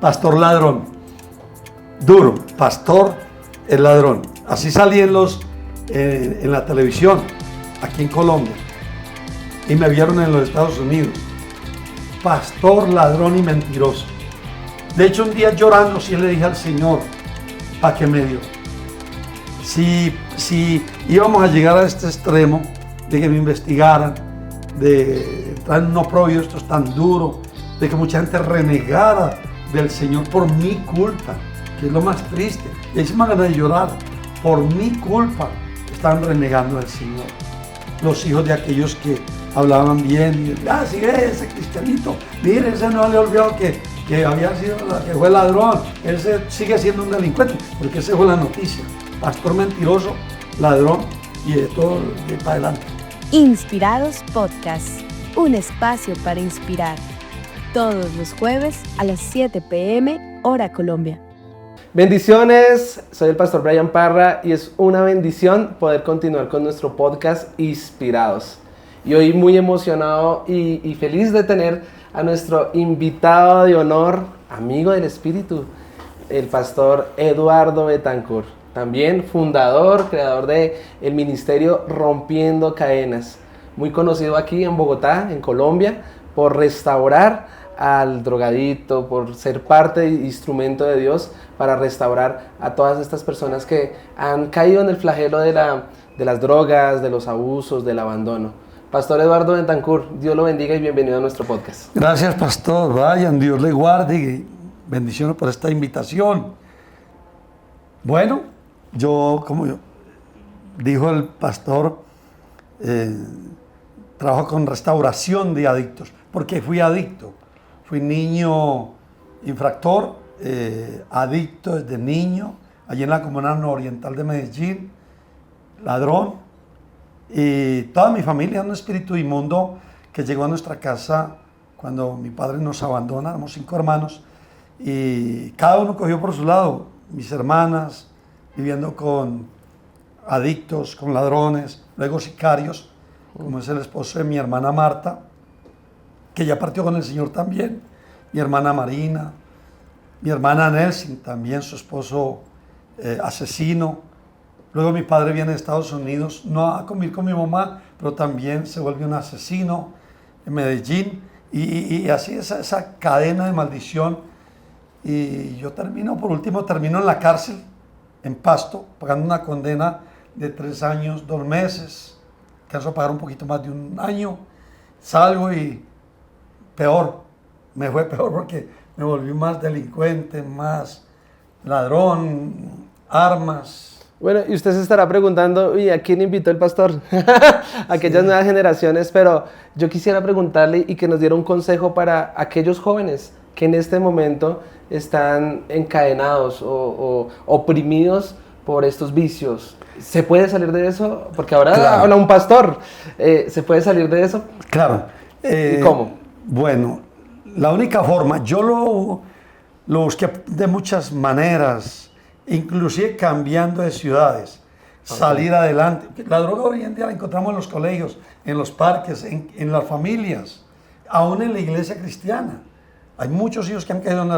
pastor ladrón. Duro, pastor el ladrón. Así salí en la televisión, aquí en Colombia. Y me vieron en los Estados Unidos. Pastor ladrón y mentiroso. De hecho, un día llorando, sí le dije al Señor, ¿para qué me dio? Si íbamos a llegar a este extremo de que me investigaran, de entrar en unos proyectos tan duros, de que mucha gente renegara del Señor por mi culpa, que es lo más triste. Y ahí se me ganas de llorar. Por mi culpa están renegando del Señor. Los hijos de aquellos que hablaban bien, y sí, ese cristianito, mire, ese no le ha olvidado que había sido que fue ladrón, ese sigue siendo un delincuente, porque esa fue la noticia. Pastor mentiroso, ladrón y de todo de para adelante. Inspirados Podcast, un espacio para inspirar. Todos los jueves a las 7 p.m. hora Colombia. Bendiciones, soy el pastor Brian Parra y es una bendición poder continuar con nuestro podcast Inspirados. Y hoy muy emocionado y feliz de tener a nuestro invitado de honor, amigo del Espíritu, el pastor Eduardo Betancourt. También fundador, creador del ministerio Rompiendo Cadenas. Muy conocido aquí en Bogotá, en Colombia, por restaurar al drogadicto, por ser parte e instrumento de Dios para restaurar a todas estas personas que han caído en el flagelo de las drogas, de los abusos, del abandono. Pastor Eduardo Betancourt, Dios lo bendiga y bienvenido a nuestro podcast. Gracias, pastor Brian, Dios le guarde y bendiciones por esta invitación. Bueno, como dijo el pastor, trabajo con restauración de adictos, porque fui adicto. Fui niño infractor, adicto desde niño, allí en la Comuna Oriental de Medellín, ladrón. Y toda mi familia, un espíritu inmundo que llegó a nuestra casa cuando mi padre nos abandona, éramos 5 hermanos, y cada uno cogió por su lado, mis hermanas, viviendo con adictos, con ladrones, luego sicarios, como es el esposo de mi hermana Marta, que ya partió con el Señor también, mi hermana Marina, mi hermana Nelson, también su esposo asesino. Luego mi padre viene de Estados Unidos, no a convivir con mi mamá, pero también se vuelve un asesino en Medellín. Y así esa cadena de maldición. Y yo por último termino en la cárcel, en Pasto, pagando una condena de 3 años, 2 meses. Alcanzo a pagar un poquito más de 1 año. Salgo y peor, me fue peor porque me volví más delincuente, más ladrón, armas. Bueno, y usted se estará preguntando, ¿y a quién invitó el pastor? Aquellas nuevas generaciones, pero yo quisiera preguntarle y que nos diera un consejo para aquellos jóvenes que en este momento están encadenados o oprimidos por estos vicios. ¿Se puede salir de eso? Porque ahora claro. Habla un pastor. ¿Se puede salir de eso? Claro. ¿Y cómo? Bueno, la única forma, yo lo busqué de muchas maneras, inclusive cambiando de ciudades, salir adelante. La droga hoy en día la encontramos en los colegios, en los parques, en las familias, aún en la iglesia cristiana. Hay muchos hijos que han caído en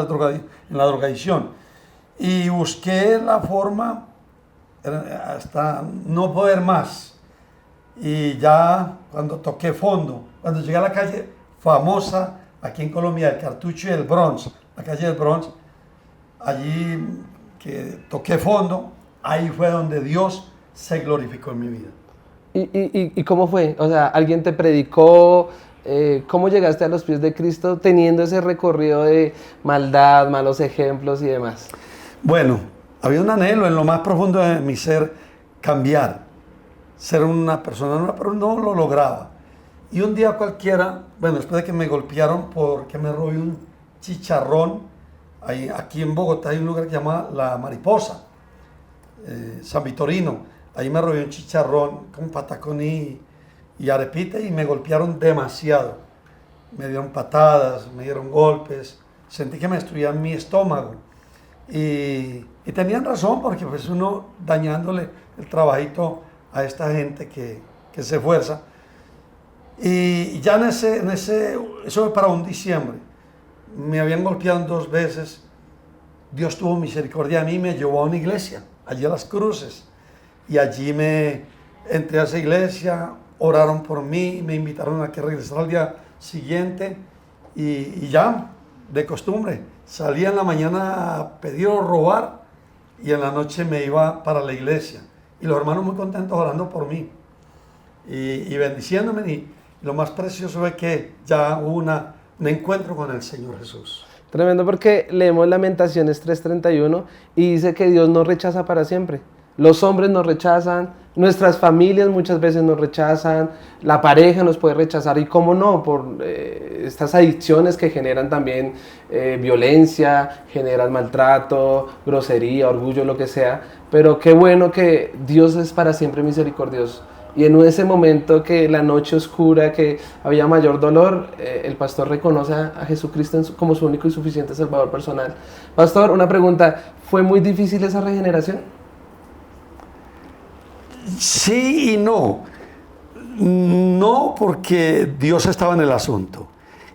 la drogadicción. Y busqué la forma hasta no poder más. Y ya cuando toqué fondo, cuando llegué a la calle famosa aquí en Colombia, el Cartucho y el Bronx, la calle del Bronx, allí que toqué fondo, ahí fue donde Dios se glorificó en mi vida. ¿Y cómo fue? O sea, ¿alguien te predicó? ¿Cómo llegaste a los pies de Cristo teniendo ese recorrido de maldad, malos ejemplos y demás? Bueno, había un anhelo en lo más profundo de mi ser, cambiar, ser una persona nueva, pero no lo lograba. Y un día cualquiera, bueno, después de que me golpearon porque me robé un chicharrón, aquí en Bogotá hay un lugar que se llama La Mariposa, San Vitorino. Ahí me robé un chicharrón con patacón y arepita y me golpearon demasiado. Me dieron patadas, me dieron golpes, sentí que me destruían mi estómago. Y tenían razón porque pues uno dañándole el trabajito a esta gente que se esfuerza. Y ya eso fue para un diciembre. Me habían golpeado 2 veces Dios tuvo misericordia de mí y me llevó a una iglesia, allí a Las Cruces. Y allí me entré a esa iglesia, oraron por mí, me invitaron a que regresara al día siguiente y ya, de costumbre, salía en la mañana a pedir o robar y en la noche me iba para la iglesia. Y los hermanos muy contentos orando por mí y bendiciéndome. Y lo más precioso fue que ya hubo un encuentro con el Señor Jesús. Tremendo, porque leemos Lamentaciones 3:31 y dice que Dios nos rechaza para siempre. Los hombres nos rechazan, nuestras familias muchas veces nos rechazan, la pareja nos puede rechazar y cómo no, por estas adicciones que generan también violencia, generan maltrato, grosería, orgullo, lo que sea. Pero qué bueno que Dios es para siempre misericordioso. Y en ese momento que la noche oscura, que había mayor dolor, el pastor reconoce a Jesucristo como su único y suficiente Salvador personal. Pastor, una pregunta, ¿fue muy difícil esa regeneración? Sí y no. No porque Dios estaba en el asunto.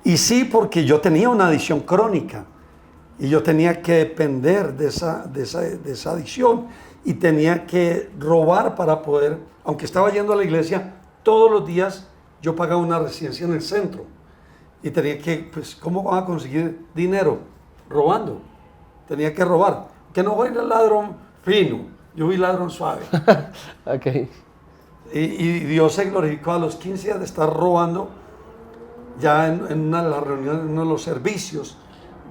Y sí porque yo tenía una adicción crónica. Y yo tenía que depender de esa adicción. Y tenía que robar para poder, aunque estaba yendo a la iglesia, todos los días yo pagaba una residencia en el centro. Y tenía que, pues, ¿cómo van a conseguir dinero? Robando. Tenía que robar. Que no voy a ir al ladrón fino, yo fui ladrón suave. Okay. Y Dios se glorificó a los 15 días de estar robando. Ya en una de las reuniones, en uno de los servicios,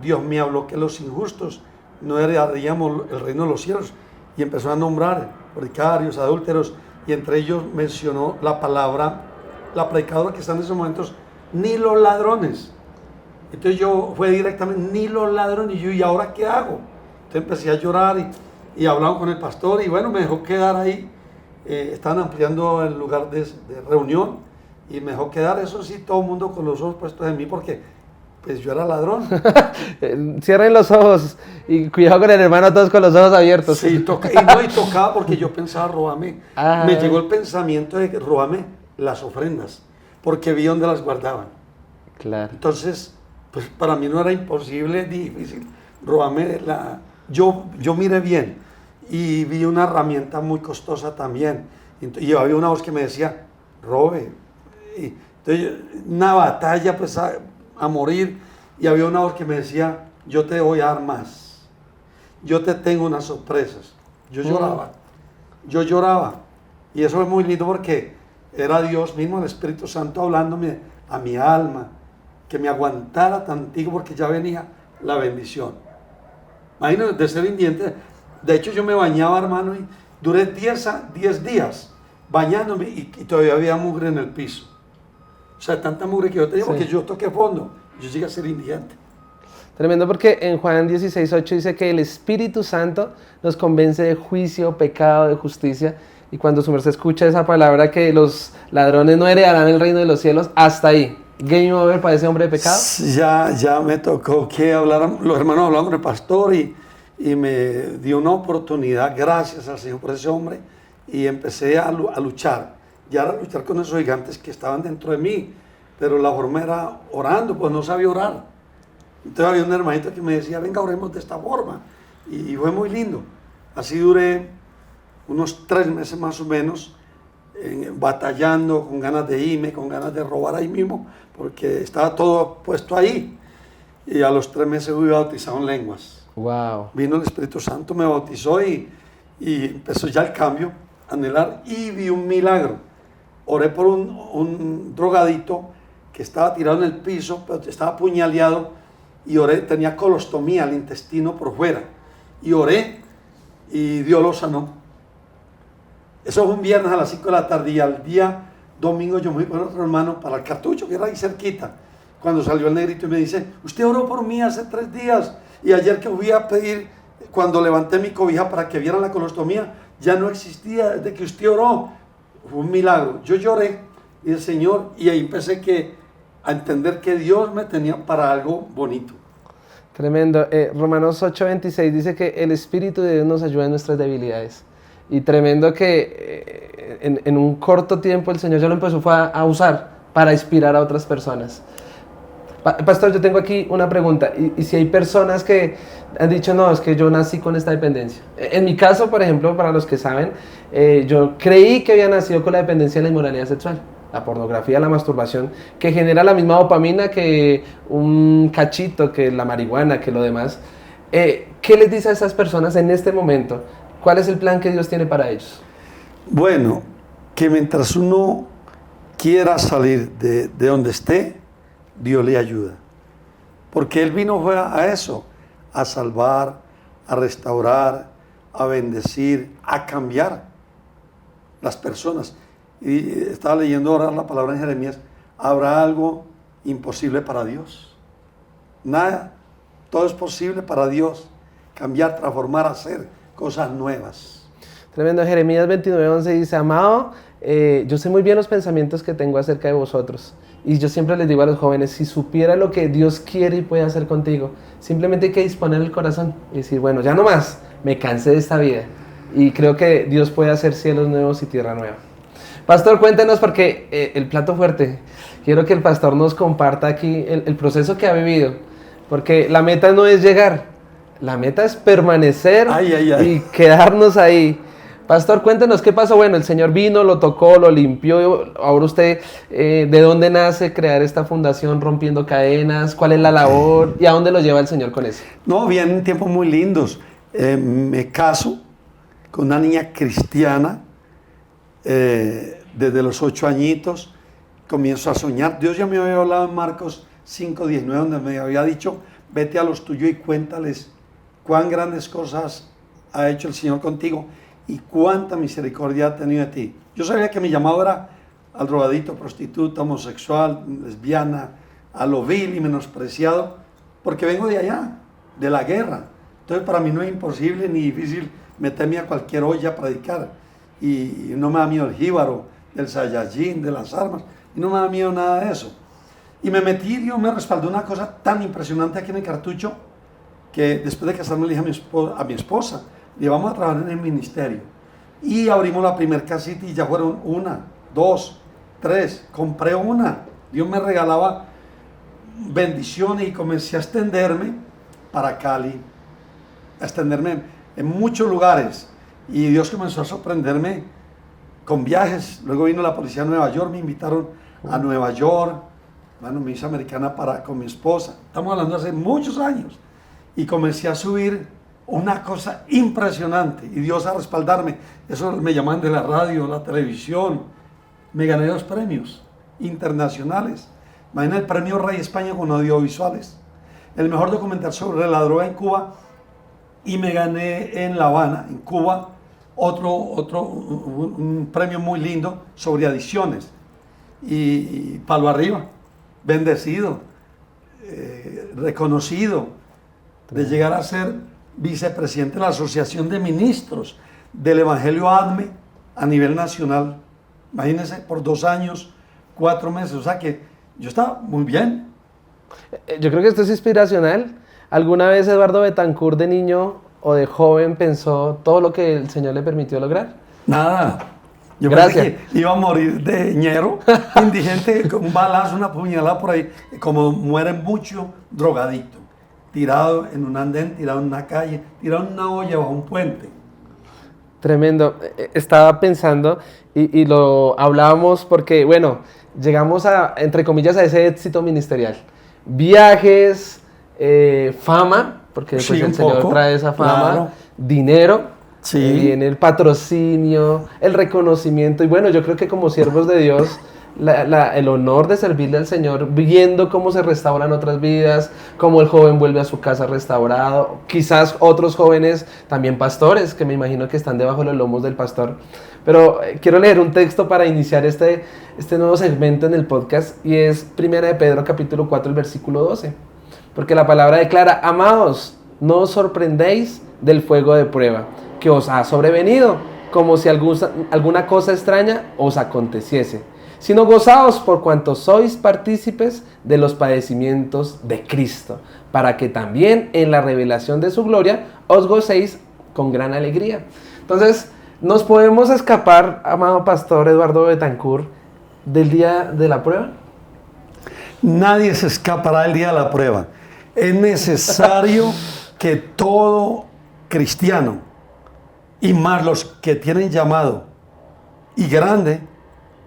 Dios me habló que los injustos no heredaríamos el reino de los cielos. Y empezó a nombrar fornicarios, adúlteros, y entre ellos mencionó la palabra, la predicadora que está en esos momentos, ni los ladrones. Entonces yo fue directamente, ni los ladrones, y yo, ¿y ahora qué hago? Entonces empecé a llorar y hablaba con el pastor, y bueno, me dejó quedar ahí. Estaban ampliando el lugar de reunión, y me dejó quedar, eso sí, todo el mundo con los ojos puestos en mí, porque pues yo era ladrón. Cierren los ojos y cuidado con el hermano, todos con los ojos abiertos. Sí, tocaba porque yo pensaba, róbame. Ah. Me llegó el pensamiento de que róbame las ofrendas, porque vi dónde las guardaban. Claro. Entonces, pues para mí no era imposible, difícil. Róbame yo miré bien y vi una herramienta muy costosa también. Y había una voz que me decía, robe. Y entonces, una batalla, pues a morir, y había una voz que me decía, yo te voy a dar más, yo te tengo unas sorpresas. Yo lloraba, y eso es muy lindo porque era Dios mismo, el Espíritu Santo hablándome a mi alma, que me aguantara tantico porque ya venía la bendición. Imagínate, de ser indigente, de hecho yo me bañaba, hermano, y duré 10 días bañándome y todavía había mugre en el piso. O sea, tanta mugre que yo tenía, porque yo toqué fondo, yo llegué a ser indigente. Tremendo, porque en Juan 16:8 dice que el Espíritu Santo nos convence de juicio, pecado, de justicia. Y cuando su merced escucha esa palabra que los ladrones no heredarán el reino de los cielos, hasta ahí. Game over para ese hombre de pecado. Ya me tocó que hablaran, los hermanos hablaron con el pastor y me dio una oportunidad, gracias al Señor por ese hombre, y empecé a luchar. Ya era luchar con esos gigantes que estaban dentro de mí, pero la forma era orando, pues no sabía orar. Entonces había un hermanito que me decía, venga, oremos de esta forma, y fue muy lindo. Así duré unos 3 meses más o menos, batallando, con ganas de irme, con ganas de robar ahí mismo, porque estaba todo puesto ahí. Y a los 3 meses fui bautizado en lenguas. Wow. Vino el Espíritu Santo, me bautizó y empezó ya el cambio, anhelar, y vi un milagro. Oré por un drogadito que estaba tirado en el piso, pero estaba apuñaleado, y oré, tenía colostomía, el intestino por fuera, y oré y Dios lo sanó. Eso fue un viernes a las 5 de la tarde, y al día domingo yo me fui con otro hermano para el Cartucho, que era ahí cerquita, cuando salió el negrito y me dice, usted oró por mí hace 3 días, y ayer que fui a pedir, cuando levanté mi cobija para que vieran la colostomía, ya no existía, desde que usted oró. Fue un milagro. Yo lloré y el Señor, y ahí empecé a entender que Dios me tenía para algo bonito. Tremendo. Romanos 8:26 dice que el Espíritu de Dios nos ayuda en nuestras debilidades. Y tremendo que en un corto tiempo el Señor ya lo empezó a usar para inspirar a otras personas. Pastor, yo tengo aquí una pregunta. ¿Y si hay personas que han dicho, no, es que yo nací con esta dependencia? En mi caso, por ejemplo, para los que saben, yo creí que había nacido con la dependencia de la inmoralidad sexual. La pornografía, la masturbación, que genera la misma dopamina que un cachito, que la marihuana, que lo demás. ¿Qué les dice a esas personas en este momento? ¿Cuál es el plan que Dios tiene para ellos? Bueno, que mientras uno quiera salir de donde esté, Dios le ayuda. Porque Él vino fue a eso, a salvar, a restaurar, a bendecir, a cambiar las personas. Y estaba leyendo ahora la palabra en Jeremías, ¿habrá algo imposible para Dios? Nada, todo es posible para Dios. Cambiar, transformar, hacer cosas nuevas. Tremendo. Jeremías 29:11 dice, amado, yo sé muy bien los pensamientos que tengo acerca de vosotros. Y yo siempre les digo a los jóvenes, si supiera lo que Dios quiere y puede hacer contigo, simplemente hay que disponer el corazón y decir, bueno, ya no más, me cansé de esta vida. Y creo que Dios puede hacer cielos nuevos y tierra nueva. Pastor, cuéntenos, porque el plato fuerte, quiero que el pastor nos comparta aquí el proceso que ha vivido, porque la meta no es llegar, la meta es permanecer y quedarnos ahí. Pastor, cuéntenos qué pasó. Bueno, el Señor vino, lo tocó, lo limpió. Ahora usted, ¿de dónde nace crear esta fundación Rompiendo Cadenas? ¿Cuál es la labor? ¿Y a dónde lo lleva el Señor con eso? No, vienen tiempos muy lindos. Me caso con una niña cristiana. Desde los 8 añitos comienzo a soñar. Dios ya me había hablado en Marcos 5:19, donde me había dicho, vete a los tuyos y cuéntales cuán grandes cosas ha hecho el Señor contigo y cuánta misericordia ha tenido de ti. Yo sabía que mi llamado era al drogadicto, prostituta, homosexual, lesbiana, a lo vil y menospreciado, porque vengo de allá, de la guerra. Entonces para mí no es imposible ni difícil meterme a cualquier olla a predicar. Y no me da miedo el jíbaro, del Saiyajin, de las armas, y no me da miedo nada de eso. Y me metí, Dios me respaldó una cosa tan impresionante aquí en el Cartucho, que después de casarme le dije a mi esposa, llevamos a trabajar en el ministerio. Y abrimos la primer casita y ya fueron 1, 2, 3, compré una. Dios me regalaba bendiciones y comencé a extenderme para Cali, a extenderme en muchos lugares. Y Dios comenzó a sorprenderme con viajes. Luego vino la policía de Nueva York, me invitaron a Nueva York. Bueno, me hice americana con mi esposa. Estamos hablando hace muchos años. Y comencé a subir una cosa impresionante. Y Dios a respaldarme. Eso me llamaban de la radio, la televisión. Me gané 2 premios internacionales. Imagina el premio Rey España con audiovisuales. El mejor documental sobre la droga en Cuba. Y me gané en La Habana, en Cuba, un premio muy lindo sobre adicciones. Y palo arriba, bendecido, reconocido, de llegar a ser vicepresidente de la Asociación de Ministros del Evangelio ADME a nivel nacional. Imagínense, por 2 años, 4 meses. O sea que yo estaba muy bien. Yo creo que esto es inspiracional. ¿Alguna vez Eduardo Betancourt de niño o de joven pensó todo lo que el Señor le permitió lograr? Nada. Yo pensé que iba a morir de ñero, indigente, con un balazo, una puñalada por ahí, como mueren muchos drogadictos, tirado en un andén, tirado en una calle, tirado en una olla bajo un puente. Tremendo. Estaba pensando y lo hablábamos porque, bueno, llegamos a, entre comillas, a ese éxito ministerial. Viajes, fama, porque después el Señor trae esa fama, claro. Dinero, viene el patrocinio, el reconocimiento, y bueno, yo creo que como siervos de Dios, el honor de servirle al Señor, viendo cómo se restauran otras vidas, cómo el joven vuelve a su casa restaurado, quizás otros jóvenes, también pastores, que me imagino que están debajo de los lomos del pastor. Pero quiero leer un texto para iniciar este nuevo segmento en el podcast, y es 1 de Pedro capítulo 4, el versículo 12. Porque la palabra declara, amados, no os sorprendéis del fuego de prueba que os ha sobrevenido, como si alguna cosa extraña os aconteciese, sino gozaos por cuanto sois partícipes de los padecimientos de Cristo, para que también en la revelación de su gloria os gocéis con gran alegría. Entonces, ¿nos podemos escapar, amado pastor Eduardo Betancourt, del día de la prueba? Nadie se escapará del día de la prueba. Es necesario que todo cristiano, y más los que tienen llamado y grande,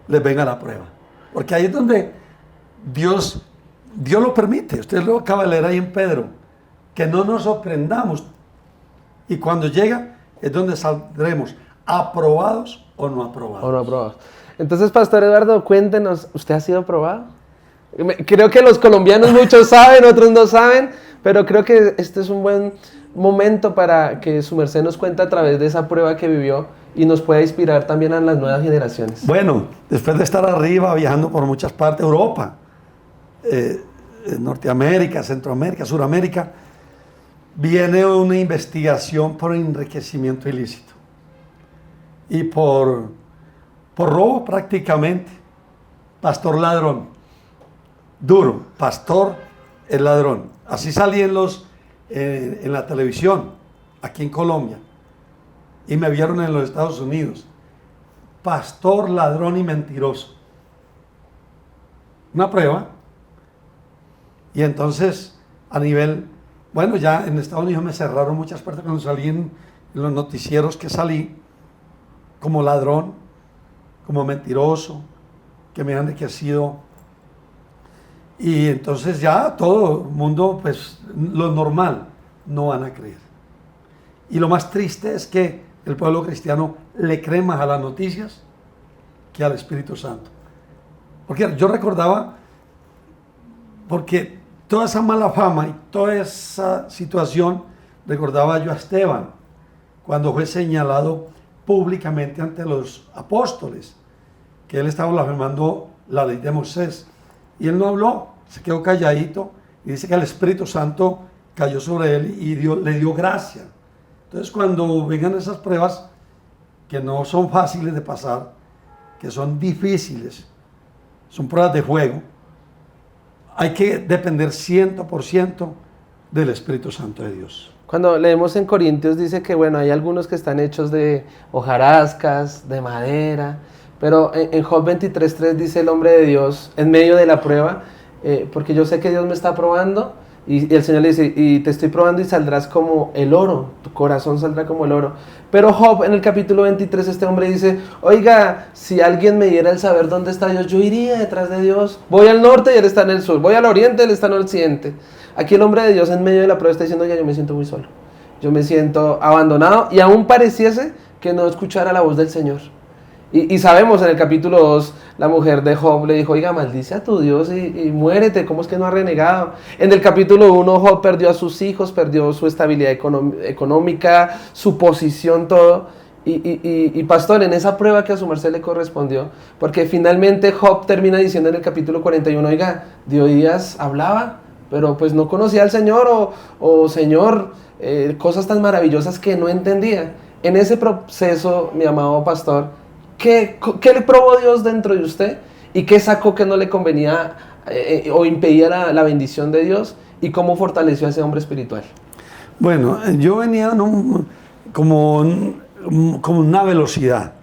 les venga la prueba. Porque ahí es donde Dios lo permite. Usted lo acaba de leer ahí en Pedro. Que no nos sorprendamos. Y cuando llega es donde saldremos aprobados o no aprobados. O no aprobados. Entonces, Pastor Eduardo, cuéntenos, ¿usted ha sido aprobado? Creo que los colombianos muchos saben, otros no saben, pero creo que este es un buen momento para que su merced nos cuente a través de esa prueba que vivió y nos pueda inspirar también a las nuevas generaciones. Bueno, después de estar arriba, viajando por muchas partes, Europa, Norteamérica, Centroamérica, Suramérica, viene una investigación por enriquecimiento ilícito y por robo prácticamente. Pastor ladrón, duro, pastor el ladrón. Así salí en la televisión, aquí en Colombia, y me vieron en los Estados Unidos. Pastor ladrón y mentiroso. Una prueba. Y entonces, a nivel, bueno, ya en Estados Unidos me cerraron muchas puertas cuando salí en los noticieros que salí, como ladrón, como mentiroso, que me han enriquecido. Y entonces ya todo el mundo, pues lo normal, no van a creer. Y lo más triste es que el pueblo cristiano le cree más a las noticias que al Espíritu Santo. Porque yo recordaba, porque toda esa mala fama y toda esa situación, recordaba yo a Esteban, cuando fue señalado públicamente ante los apóstoles, que él estaba blasfemando la ley de Moisés. Y él no habló, se quedó calladito, y dice que el Espíritu Santo cayó sobre él y le dio gracia. Entonces, cuando vengan esas pruebas, que no son fáciles de pasar, que son difíciles, son pruebas de fuego, hay que depender 100% del Espíritu Santo de Dios. Cuando leemos en Corintios dice que, bueno, hay algunos que están hechos de hojarascas, de madera, pero en Job 23:3 dice el hombre de Dios, en medio de la prueba, porque yo sé que Dios me está probando, y el Señor le dice, y te estoy probando y saldrás como el oro, tu corazón saldrá como el oro. Pero Job, en el capítulo 23, este hombre dice, oiga, si alguien me diera el saber dónde está Dios, yo iría detrás de Dios. Voy al norte y Él está en el sur, voy al oriente y Él está en el occidente. Aquí el hombre de Dios en medio de la prueba está diciendo, oiga, yo me siento muy solo, yo me siento abandonado, y aún pareciese que no escuchara la voz del Señor. Y sabemos, en el capítulo 2, la mujer de Job le dijo, oiga, maldice a tu Dios y muérete, ¿cómo es que no ha renegado? En el capítulo 1, Job perdió a sus hijos, perdió su estabilidad económica, su posición, todo. Y pastor, en esa prueba que a su merced le correspondió, porque finalmente Job termina diciendo en el capítulo 41, oiga, de oídas hablaba, pero pues no conocía al Señor, o Señor, cosas tan maravillosas que no entendía. En ese proceso, mi amado pastor, ¿qué le probó Dios dentro de usted? ¿Y qué sacó que no le convenía o impedía la bendición de Dios? ¿Y cómo fortaleció a ese hombre espiritual? Bueno, yo venía como una velocidad,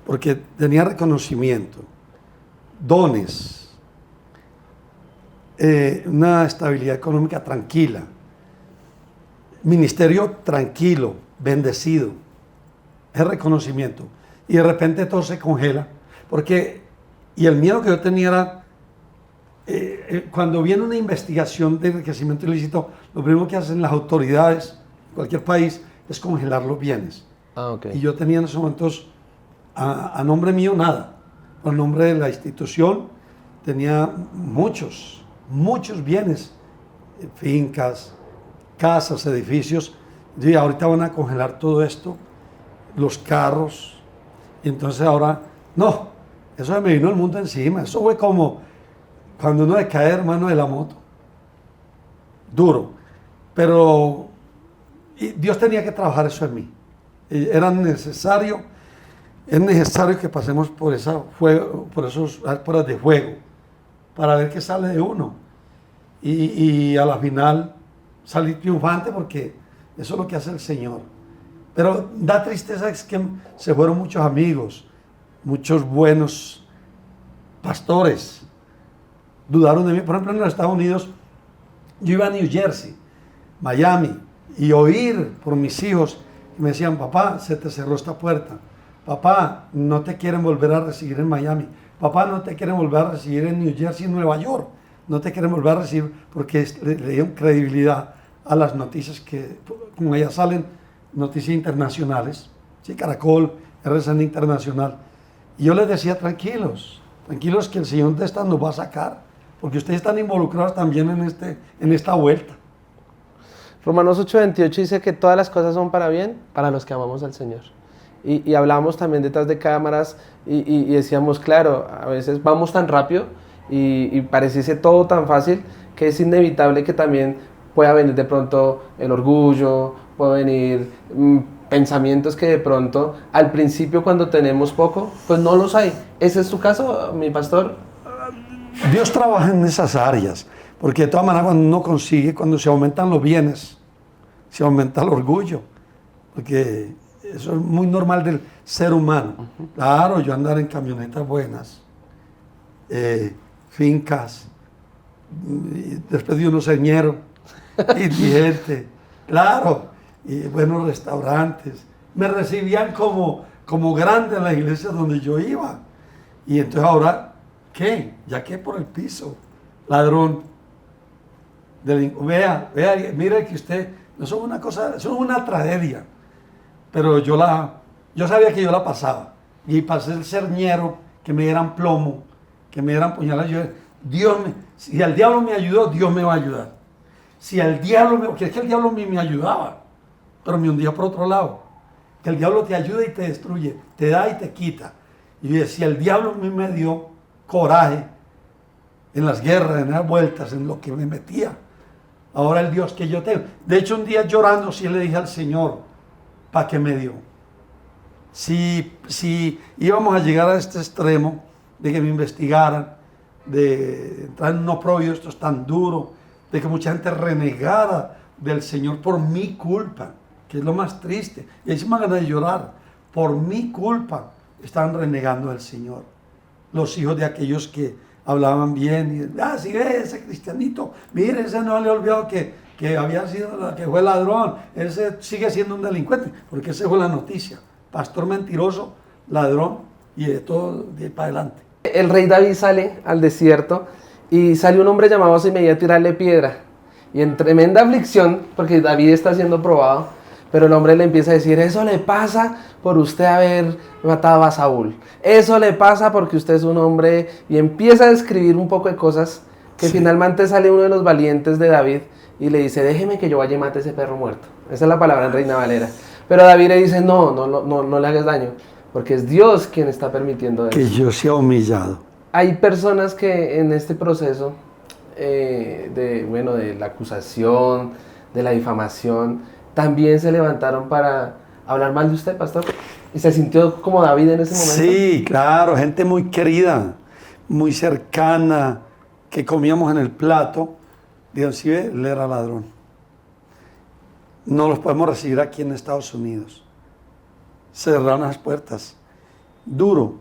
porque tenía reconocimiento, dones, una estabilidad económica tranquila, ministerio tranquilo, bendecido, es reconocimiento. Y de repente todo se congela, y el miedo que yo tenía era, cuando viene una investigación de enriquecimiento ilícito, lo primero que hacen las autoridades de cualquier país es congelar los bienes. Okay. Y yo tenía en esos momentos, a nombre mío, nada. A nombre de la institución, tenía muchos bienes, fincas, casas, edificios. Y ahorita van a congelar todo esto, los carros. Y entonces ahora, no, eso me vino el mundo encima. Eso fue como cuando uno cae, hermano, de la moto. Duro. Pero Dios tenía que trabajar eso en mí. Es necesario que pasemos por esas pruebas de fuego para ver qué sale de uno. Y a la final salir triunfante, porque eso es lo que hace el Señor. Pero da tristeza es que se fueron muchos amigos, muchos buenos pastores, dudaron de mí. Por ejemplo, en los Estados Unidos, yo iba a New Jersey, Miami, y oír por mis hijos, que me decían, papá, se te cerró esta puerta. Papá, no te quieren volver a recibir en Miami. Papá, no te quieren volver a recibir en New Jersey, en Nueva York. No te quieren volver a recibir porque le dieron credibilidad a las noticias que, como ellas salen, noticias internacionales, ¿sí? Caracol, RCN Internacional. Y yo les decía, tranquilos que el Señor de estas nos va a sacar, porque ustedes están involucrados también en esta vuelta. Romanos 8:28 dice que todas las cosas son para bien para los que amamos al Señor. Y hablábamos también detrás de cámaras y decíamos, claro, a veces vamos tan rápido y pareciese todo tan fácil que es inevitable que también pueda venir de pronto el orgullo, puede venir pensamientos que de pronto al principio cuando tenemos poco, pues no los hay. ¿Ese es tu caso, mi pastor? Dios trabaja en esas áreas, porque de todas maneras cuando uno consigue, cuando se aumentan los bienes, se aumenta el orgullo, porque eso es muy normal del ser humano. Claro, yo andar en camionetas buenas, fincas, después de unos señeros, indigente, claro, y buenos restaurantes. Me recibían como grande en la iglesia donde yo iba. Y entonces ahora, ¿qué? Ya que por el piso, ladrón. Vea, mire que usted, no son una cosa, son una tragedia. Pero yo sabía que yo la pasaba. Y pasé el cerñero, que me dieran plomo, que me dieran puñaladas. Si el diablo me ayudó, Dios me va a ayudar. Si el diablo porque es que el diablo me ayudaba, pero me hundía por otro lado. Que el diablo te ayuda y te destruye, te da y te quita. Y si el diablo a mí me dio coraje en las guerras, en las vueltas, en lo que me metía, ahora el Dios que yo tengo. De hecho, un día llorando, sí le dije al Señor, ¿para qué me dio? Si íbamos a llegar a este extremo de que me investigaran, de entrar en unos proyectos tan duros, de que mucha gente renegara del Señor por mi culpa, que es lo más triste. Y ahí se me van ganas de llorar. Por mi culpa estaban renegando del Señor. Los hijos de aquellos que hablaban bien. Y, si ve ese cristianito, mire, ese no le ha olvidado que había sido, que fue ladrón. Ese sigue siendo un delincuente, porque esa fue la noticia. Pastor mentiroso, ladrón y de todo de ahí para adelante. El rey David sale al desierto y sale un hombre llamado Simei a tirarle piedra. Y en tremenda aflicción, porque David está siendo probado, pero el hombre le empieza a decir, eso le pasa por usted haber matado a Saúl. Eso le pasa porque usted es un hombre... Y empieza a describir un poco de cosas que finalmente sale uno de los valientes de David y le dice, déjeme que yo vaya y mate ese perro muerto. Esa es la palabra en Reina Valera. Pero David le dice, no le hagas daño, porque es Dios quien está permitiendo eso. Que yo sea humillado. Hay personas que en este proceso de la acusación, de la difamación, también se levantaron para hablar mal de usted, pastor. ¿Y se sintió como David en ese momento? Sí, claro, gente muy querida, muy cercana, que comíamos en el plato. Dios, sí, él era ladrón. No los podemos recibir aquí en Estados Unidos. Se cerraron las puertas, duro.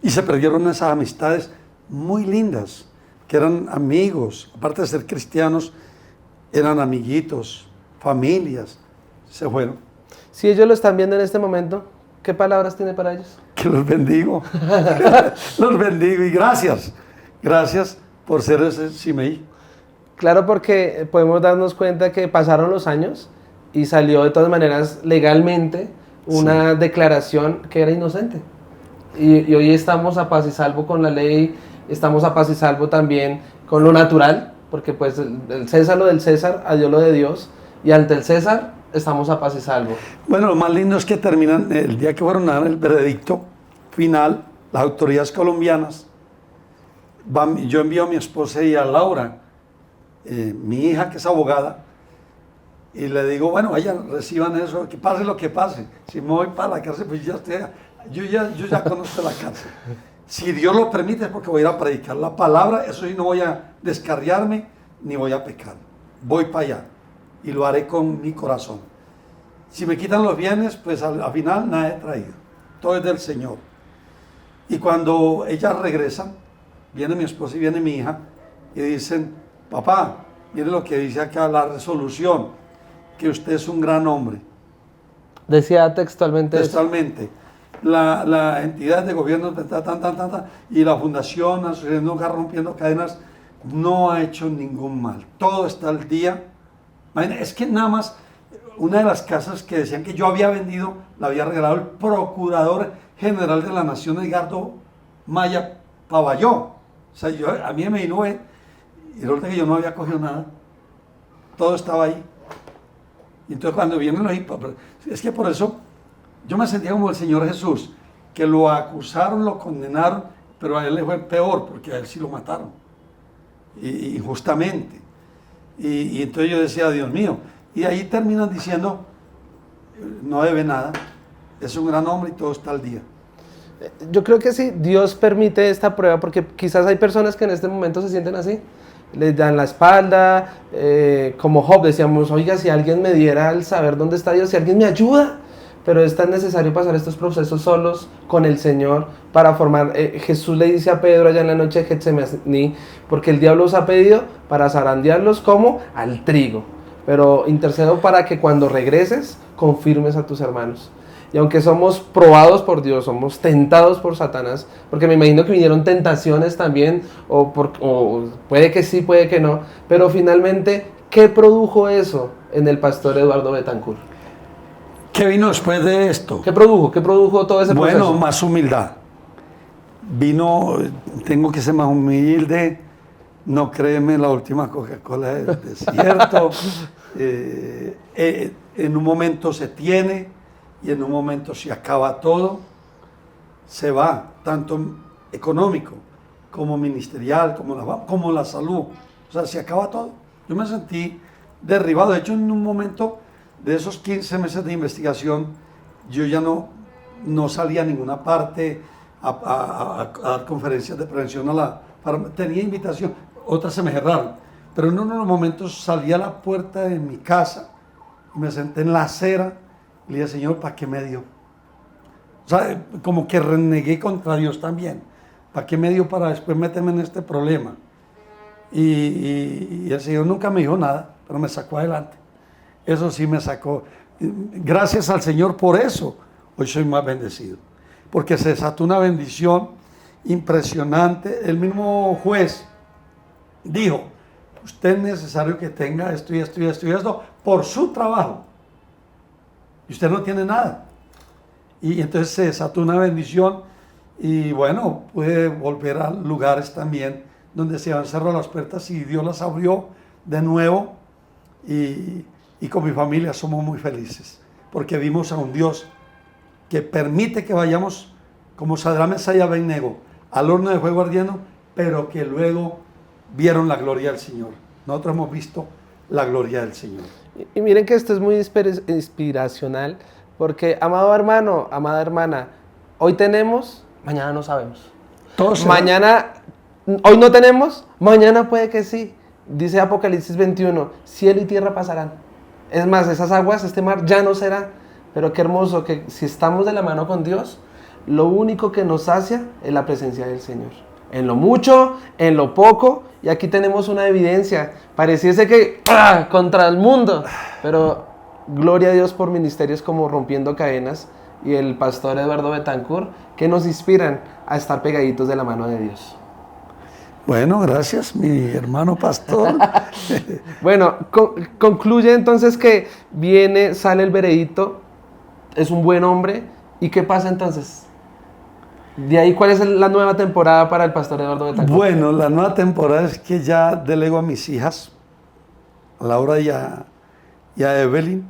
Y se perdieron esas amistades muy lindas, que eran amigos, aparte de ser cristianos, eran amiguitos, familias, se fueron. Si ellos lo están viendo en este momento, ¿qué palabras tiene para ellos? Que los bendigo, los bendigo y gracias por ser ese Simei. Claro, porque podemos darnos cuenta que pasaron los años y salió de todas maneras legalmente una declaración que era inocente. Y hoy estamos a paz y salvo con la ley, estamos a paz y salvo también con lo natural, porque pues el César lo del César, a Dios lo de Dios, y ante el César estamos a paz y salvo. Bueno, lo más lindo es que terminan, el día que fueron a dar el veredicto final, las autoridades colombianas, yo envío a mi esposa y a Laura, mi hija que es abogada, y le digo, bueno, vayan, reciban eso, que pase lo que pase. Si me voy para la cárcel, pues yo ya conozco la cárcel. Si Dios lo permite es porque voy a ir a predicar la palabra, eso sí, no voy a descarriarme ni voy a pecar. Voy para allá y lo haré con mi corazón. Si me quitan los bienes, pues al final nada he traído. Todo es del Señor. Y cuando ellas regresan, viene mi esposa y viene mi hija, y dicen, papá, mire lo que dice acá la resolución, que usted es un gran hombre. Decía textualmente eso. Textualmente. La entidad de gobierno y la fundación Asociación Hogar Rompiendo Cadenas no ha hecho ningún mal. Todo está al día. Es que nada más una de las casas que decían que yo había vendido la había regalado el Procurador General de la Nación, Edgardo Maya Pavalló. O sea, a mí me vino y resulta que yo no había cogido nada. Todo estaba ahí. Y entonces cuando vienen los es que por eso yo me sentía como el Señor Jesús, que lo acusaron, lo condenaron, pero a él le fue peor, porque a él sí lo mataron, injustamente. Y entonces yo decía, Dios mío, y ahí terminan diciendo, no debe nada, es un gran hombre y todo está al día. Yo creo que sí, Dios permite esta prueba porque quizás hay personas que en este momento se sienten así, les dan la espalda, como Job decíamos, oiga, si alguien me diera el saber dónde está Dios, si alguien me ayuda, pero es tan necesario pasar estos procesos solos con el Señor para formar. Jesús le dice a Pedro allá en la noche de Getsemaní, porque el diablo os ha pedido para zarandearlos como al trigo, pero intercedo para que cuando regreses confirmes a tus hermanos. Y aunque somos probados por Dios, somos tentados por Satanás, porque me imagino que vinieron tentaciones también, o puede que sí, puede que no, pero finalmente, ¿qué produjo eso en el pastor Eduardo Betancur? ¿Qué vino después de esto? ¿Qué produjo todo ese proceso? Bueno, más humildad. Tengo que ser más humilde, no créeme la última Coca-Cola del desierto. En un momento se tiene y en un momento se acaba todo, se va, tanto económico como ministerial, como la salud, o sea, se acaba todo. Yo me sentí derribado, de hecho en un momento de esos 15 meses de investigación, yo ya no salía a ninguna parte a dar conferencias de prevención tenía invitación, otras se me cerraron, pero en uno de los momentos salí a la puerta de mi casa, me senté en la acera, y le dije, Señor, ¿para qué me dio? O sea, como que renegué contra Dios también. ¿Para qué me dio para después meterme en este problema? Y el Señor nunca me dijo nada, pero me sacó adelante. Eso sí me sacó. Gracias al Señor por eso, hoy soy más bendecido. Porque se desató una bendición impresionante. El mismo juez dijo, usted es necesario que tenga esto y esto y esto y esto por su trabajo. Y usted no tiene nada. Y entonces se desató una bendición y bueno, pude volver a lugares también donde se habían cerrado las puertas y Dios las abrió de nuevo y con mi familia somos muy felices porque vimos a un Dios que permite que vayamos como Sadrach, Mesach y Abednego al horno de fuego ardiendo, pero que luego vieron la gloria del Señor. Nosotros hemos visto la gloria del Señor. Y miren que esto es muy inspiracional, porque amado hermano, amada hermana, hoy tenemos, mañana no sabemos. Hoy no tenemos, mañana puede que sí. Dice Apocalipsis 21, cielo y tierra pasarán. Es más, esas aguas, este mar ya no será. Pero qué hermoso que si estamos de la mano con Dios, lo único que nos sacia es la presencia del Señor. En lo mucho, en lo poco, y aquí tenemos una evidencia. Pareciese que contra el mundo, pero gloria a Dios por ministerios como Rompiendo Cadenas y el pastor Eduardo Betancur, que nos inspiran a estar pegaditos de la mano de Dios. Bueno, gracias, mi hermano pastor. Bueno, concluye entonces que sale el veredicto, es un buen hombre, ¿y qué pasa entonces? De ahí, ¿cuál es la nueva temporada para el pastor Eduardo Betancur? Bueno, la nueva temporada es que ya delego a mis hijas, a Laura y a Evelyn,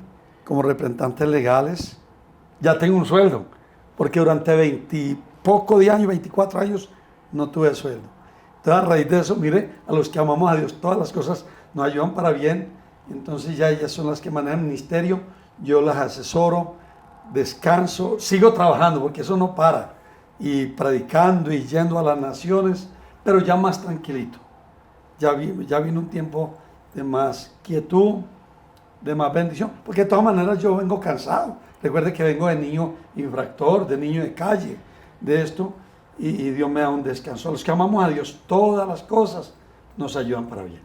como representantes legales. Ya tengo un sueldo, porque durante 24 años, no tuve sueldo. Entonces, a raíz de eso, mire, a los que amamos a Dios, todas las cosas nos ayudan para bien. Entonces, ya ellas son las que manejan el ministerio, yo las asesoro, descanso, sigo trabajando, porque eso no para. Y predicando y yendo a las naciones, pero ya más tranquilito. Ya vino un tiempo de más quietud, de más bendición, porque de todas maneras yo vengo cansado. Recuerde que vengo de niño infractor, de niño de calle, de esto, y Dios me da un descanso. A los que amamos a Dios, todas las cosas nos ayudan para bien.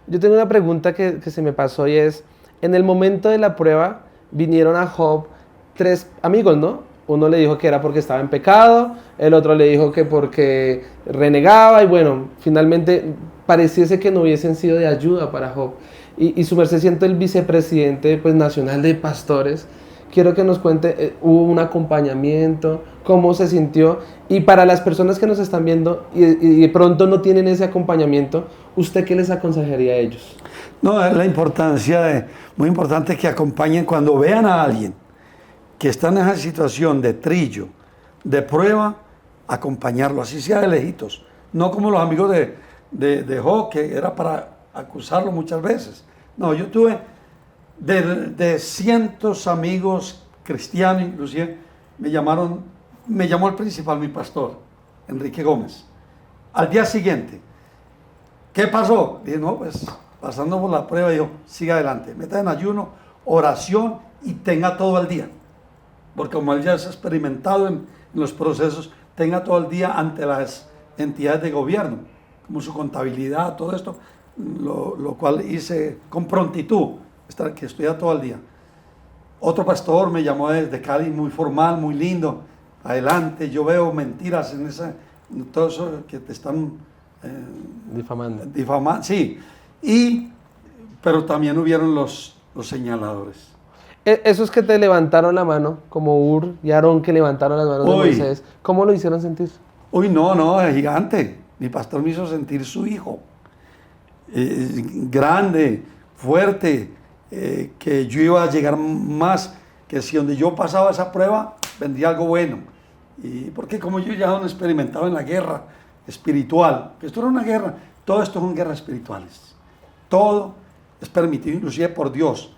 Yo tengo una pregunta que se me pasó y es, en el momento de la prueba vinieron a Job 3 amigos, ¿no? Uno le dijo que era porque estaba en pecado, el otro le dijo que porque renegaba y bueno, finalmente pareciese que no hubiesen sido de ayuda para Job. Y su merced siendo el vicepresidente pues, nacional de pastores, quiero que nos cuente, ¿hubo un acompañamiento? ¿Cómo se sintió? Y para las personas que nos están viendo y de pronto no tienen ese acompañamiento, ¿usted qué les aconsejaría a ellos? No, es la importancia, muy importante que acompañen cuando vean a alguien que está en esa situación de trillo, de prueba, acompañarlo, así sea de lejitos. No como los amigos de Job, que era para acusarlo muchas veces. No, yo tuve de cientos amigos cristianos, inclusive me llamó el principal, mi pastor, Enrique Gómez. Al día siguiente, ¿qué pasó? Dije, no, pues pasando por la prueba, dijo, siga adelante, meta en ayuno, oración y tenga todo el día. Porque como él ya es experimentado en los procesos, tenga todo el día ante las entidades de gobierno, como su contabilidad, todo esto, lo cual hice con prontitud, que estudia todo el día. Otro pastor me llamó desde Cali, muy formal, muy lindo, adelante, yo veo mentiras en todo eso que te están difamando, sí, pero también hubieron los señaladores. Esos que te levantaron la mano, como Ur y Aarón que levantaron las manos de Moisés, ¿cómo lo hicieron sentir? Uy, no, es gigante. Mi pastor me hizo sentir su hijo. Grande, fuerte, que yo iba a llegar más, que si donde yo pasaba esa prueba, vendría algo bueno. Y porque como yo ya he experimentado en la guerra espiritual, que esto era una guerra, todo esto son guerras espirituales. Todo es permitido, inclusive por Dios,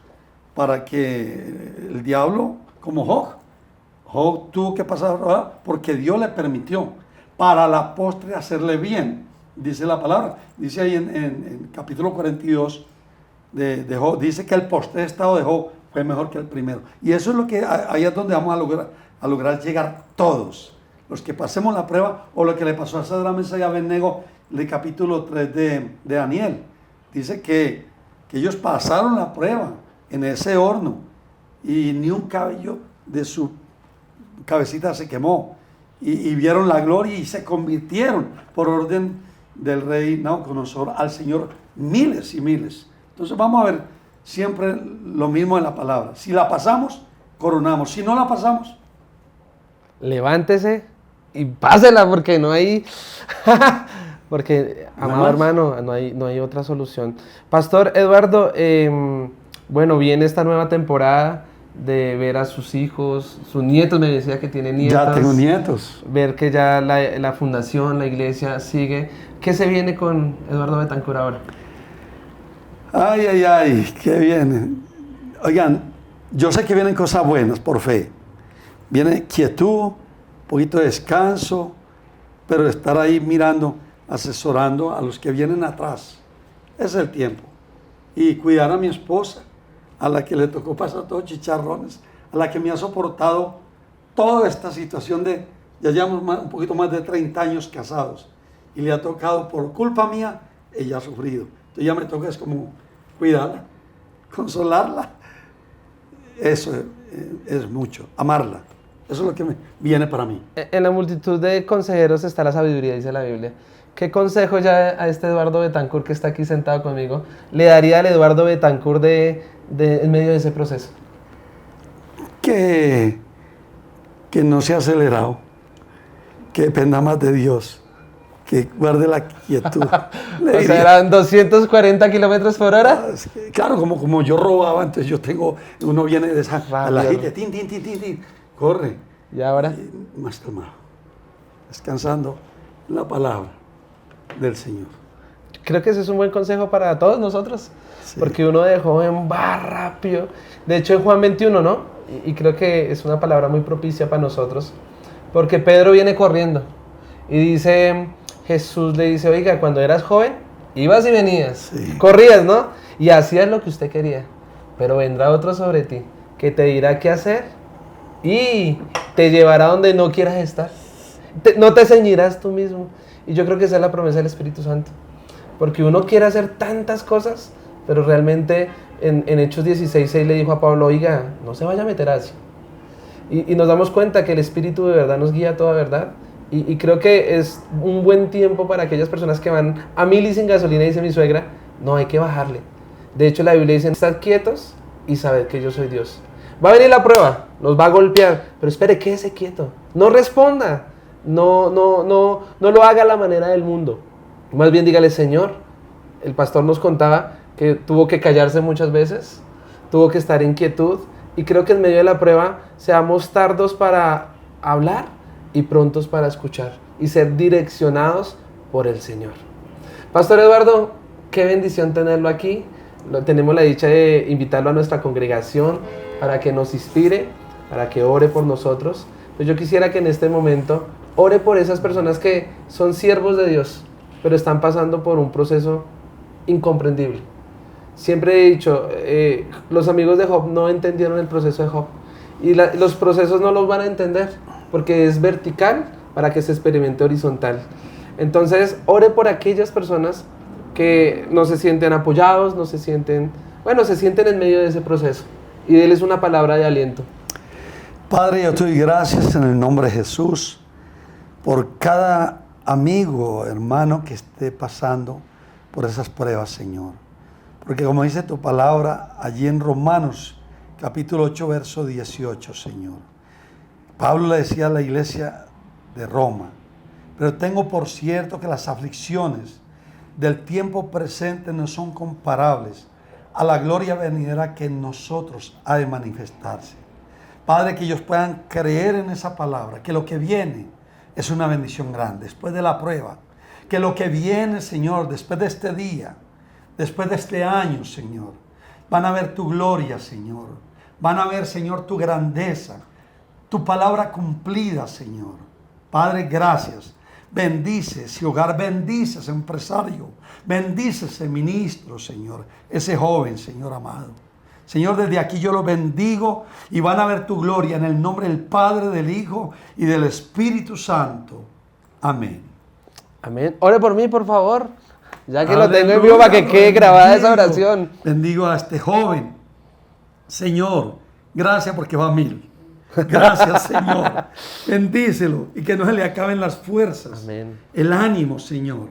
para que el diablo, como Job tuvo que pasar porque Dios le permitió para la postre hacerle bien, dice la palabra, dice ahí en capítulo 42 de Job, dice que el postre estado de Job fue mejor que el primero, y eso es lo que ahí es donde vamos a lograr llegar todos, los que pasemos la prueba, o lo que le pasó a Sadrach, Mesach y Abednego en el capítulo 3 de Daniel, dice que ellos pasaron la prueba en ese horno y ni un cabello de su cabecita se quemó y vieron la gloria y se convirtieron por orden del rey Nabucodonosor al Señor miles y miles. Entonces vamos a ver siempre lo mismo en la palabra. Si la pasamos, coronamos. Si no la pasamos, levántese y pásela porque no hay... porque, amado hermano, no hay otra solución. Pastor Eduardo, bueno, viene esta nueva temporada de ver a sus hijos, sus nietos, me decía que tiene nietas. Ya tengo nietos. Ver que ya la fundación, la iglesia sigue. ¿Qué se viene con Eduardo Betancur ahora? Ay, qué viene. Oigan, yo sé que vienen cosas buenas por fe. Viene quietud, un poquito de descanso, pero estar ahí mirando, asesorando a los que vienen atrás. Ese es el tiempo. Y cuidar a mi esposa, a la que le tocó pasar todos chicharrones, a la que me ha soportado toda esta situación de, ya llevamos un poquito más de 30 años casados, y le ha tocado por culpa mía, ella ha sufrido. Entonces ya me toca es como cuidarla, consolarla. Eso es mucho, amarla. Eso es lo que me viene para mí. En la multitud de consejeros está la sabiduría, dice la Biblia. ¿Qué consejo ya a este Eduardo Betancur que está aquí sentado conmigo le daría al Eduardo Betancur en medio de ese proceso? Que no sea acelerado, que dependa más de Dios, que guarde la quietud. O sea, eran 240 kilómetros por hora. Claro, como yo robaba, entonces uno viene de esa a la gente, tin, corre. ¿Y ahora? Más calmado, descansando en la palabra del Señor. Creo que ese es un buen consejo para todos nosotros, sí. Porque uno de joven va rápido. De hecho, en Juan 21, ¿no? Y creo que es una palabra muy propicia para nosotros, porque Pedro viene corriendo y dice, Jesús le dice, oiga, cuando eras joven, ibas y venías, sí. Corrías, ¿no? Y hacías lo que usted quería, pero vendrá otro sobre ti, que te dirá qué hacer y te llevará donde no quieras estar. No te ceñirás tú mismo. Y yo creo que esa es la promesa del Espíritu Santo. porque uno quiere hacer tantas cosas, pero realmente en Hechos 16:6 le dijo a Pablo, oiga, no se vaya a meter así. Y nos damos cuenta que el Espíritu de verdad nos guía a toda verdad. Y creo que es un buen tiempo para aquellas personas que van a 1000 y sin gasolina, dice mi suegra, no hay que bajarle. De hecho, la Biblia dice, estad quietos y sabed que yo soy Dios. Va a venir la prueba, nos va a golpear, pero espere, quédese quieto, no responda, no lo haga a la manera del mundo. Más bien dígale, Señor, el pastor nos contaba que tuvo que callarse muchas veces, tuvo que estar en quietud, y creo que en medio de la prueba seamos tardos para hablar y prontos para escuchar y ser direccionados por el Señor. Pastor Eduardo, qué bendición tenerlo aquí. Tenemos la dicha de invitarlo a nuestra congregación para que nos inspire, para que ore por nosotros. Pues yo quisiera que en este momento ore por esas personas que son siervos de Dios, pero están pasando por un proceso incomprendible. Siempre he dicho, los amigos de Job no entendieron el proceso de Job. Y los procesos no los van a entender, porque es vertical para que se experimente horizontal. Entonces, ore por aquellas personas que no se sienten apoyados, se sienten en medio de ese proceso. Y déles una palabra de aliento. Padre, yo te doy gracias en el nombre de Jesús por cada amigo, hermano que esté pasando por esas pruebas, Señor. Porque como dice tu palabra allí en Romanos, capítulo 8, verso 18, Señor. Pablo le decía a la iglesia de Roma, pero tengo por cierto que las aflicciones del tiempo presente no son comparables a la gloria venidera que en nosotros ha de manifestarse. Padre, que ellos puedan creer en esa palabra, que lo que viene es una bendición grande, después de la prueba, que lo que viene, Señor, después de este día, después de este año, Señor, van a ver tu gloria, Señor, van a ver, Señor, tu grandeza, tu palabra cumplida, Señor. Padre, gracias. Bendice ese hogar, bendice ese empresario, bendice ese ministro, Señor, ese joven, Señor amado. Señor, desde aquí yo lo bendigo y van a ver tu gloria en el nombre del Padre, del Hijo y del Espíritu Santo. Amén. Amén. Ore por mí, por favor, ya que Aleluya, lo tengo en vivo para que quede grabada esa oración. Bendigo a este joven. Señor, gracias porque va a 1000. Gracias, Señor. Bendícelo y que no se le acaben las fuerzas. Amén. El ánimo, Señor.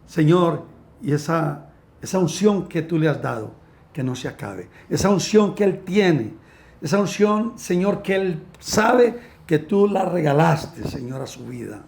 Señor, y esa unción que tú le has dado, que no se acabe. Esa unción que Él tiene. Esa unción, Señor, que Él sabe que tú la regalaste, Señor, a su vida.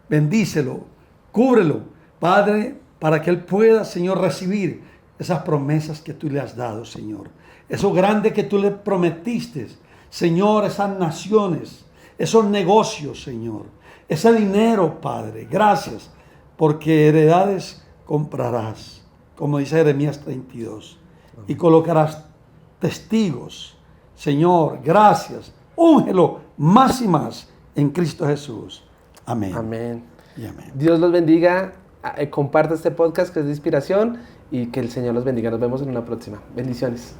Bendícelo, cúbrelo, Padre, para que Él pueda, Señor, recibir esas promesas que tú le has dado, Señor. Eso grande que tú le prometiste, Señor, esas naciones, esos negocios, Señor, ese dinero, Padre, gracias, porque heredades comprarás, como dice Jeremías 32, y colocarás testigos. Señor, gracias, úngelo más y más en Cristo Jesús. Amén. Amén. Y amén. Dios los bendiga, comparte este podcast que es de inspiración y que el Señor los bendiga. Nos vemos en una próxima. Bendiciones.